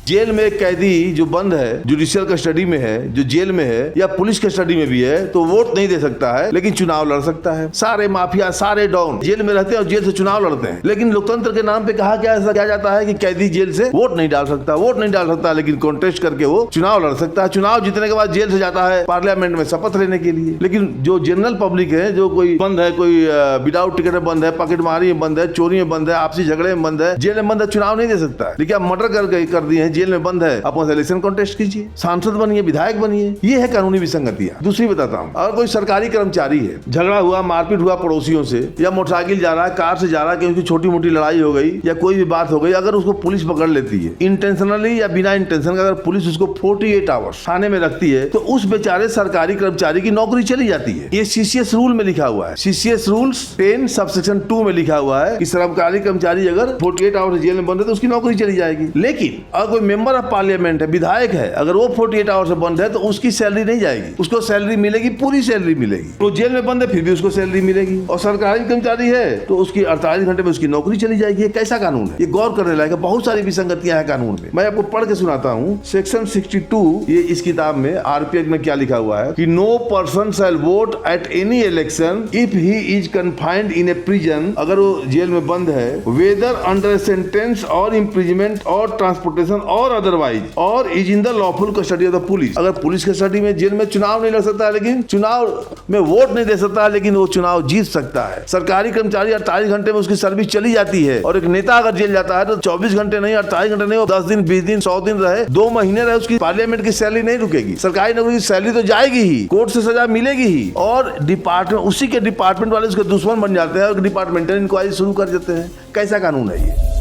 Jail में एक कैदी जो बंद है, जुडिशियल कस्टडी में है, जो जेल में है या पुलिस कस्टडी में भी है, तो वोट नहीं दे सकता है लेकिन चुनाव लड़ सकता है। सारे माफिया, सारे डॉन जेल में रहते हैं और जेल से चुनाव लड़ते हैं। लेकिन लोकतंत्र के नाम पे कहा क्या ऐसा क्या जाता है कि कैदी जेल से वोट नहीं डाल सकता, लेकिन कॉन्टेस्ट करके वो चुनाव लड़ सकता है। चुनाव जीतने के बाद जेल से जाता है पार्लियामेंट में शपथ लेने के लिए। लेकिन जो जनरल पब्लिक है, जो कोई बंद है, कोई विदाउट टिकट में बंद है, पॉकेटमारी में बंद है, चोरी में बंद है, आपसी झगड़े में बंद है, जेल में बंद है, चुनाव नहीं दे सकता है। लेकिन आप मर्डर कर दिए हैं, जेल में बंद है, आप इलेक्शन कॉन्टेस्ट कीजिए, सांसद बनिए, विधायक बनिए। ये है कानूनी विसंगतियां। दूसरी बताता हूँ, अगर कोई सरकारी कर्मचारी है, झगड़ा हुआ, मारपीट हुआ पड़ोसियों से, या मोटरसाइकिल जा रहा है, कार से जा रहा है, क्योंकि छोटी मोटी लड़ाई हो गई या कोई भी बात हो गई, अगर उसको पुलिस पकड़ लेती है इंटेंशनली या बिना इंटेंशन का, अगर पुलिस उसको 48 आवर्स थाने में रखती है, तो उस बेचारे सरकारी कर्मचारी की नौकरी चली जाती है। ये सीसीएस रूल में लिखा हुआ है, सीसीएस रूल्स 10 सबसेक्शन 2 में लिखा हुआ है कि सरकारी कर्मचारी अगर 48 आवर्स जेल में बंद है तो उसकी नौकरी चली जाएगी। लेकिन अगर कोई मेंबर ऑफ पार्लियामेंट है, विधायक है, अगर वो 48 आवर्स से बंद है तो उसकी सैलरी नहीं जाएगी, उसको सैलरी मिलेगी, पूरी सैलरी मिलेगी। तो जेल में बंद है फिर भी उसको सैलरी मिलेगी। और सरकारी कर्मचारी है तो उसकी 48 घंटे में उसकी नौकरी चली जाएगी। ये कैसा कानून है? ये गौर करने लायक है। बहुत सारी विसंगतियां हैं कानून में। मैं आपको पढ़ के सुनाता हूँ। सेक्शन 62 ये इस किताब में आरपीएक्ट में क्या लिखा हुआ है कि no person shall vote at any election if he is confined in a prison, अगर वो जेल में बंद है, वेदर अंडर सेंटेंस और इम्प्रिजमेंट और ट्रांसपोर्टेशन और अदरवाइज, और is in the lawful custody of the police. अगर पुलिस कस्टडी में जेल में चुनाव नहीं लड़ सकता, लेकिन चुनाव में वोट नहीं दे सकता, लेकिन वो चुनाव जीत सकता है। सरकारी कर्मचारी 48 घंटे में उसकी सर्विस चली जाती है, और एक नेता अगर जेल जाता है तो 24 घंटे नहीं, 48 घंटे नहीं, 10 दिन, 20 दिन, 100 दिन रहे, 2 महीने रहे, उसकी पार्लियामेंट की सैलरी नहीं रुकेगी। सरकारी नौकरी की सैलरी तो जाएगी ही, कोर्ट से सजा मिलेगी ही, और डिपार्टमेंट, उसी के डिपार्टमेंट वाले उसके दुश्मन बन जाते हैं और डिपार्टमेंटल इंक्वायरी शुरू कर देते हैं। कैसा कानून है ये?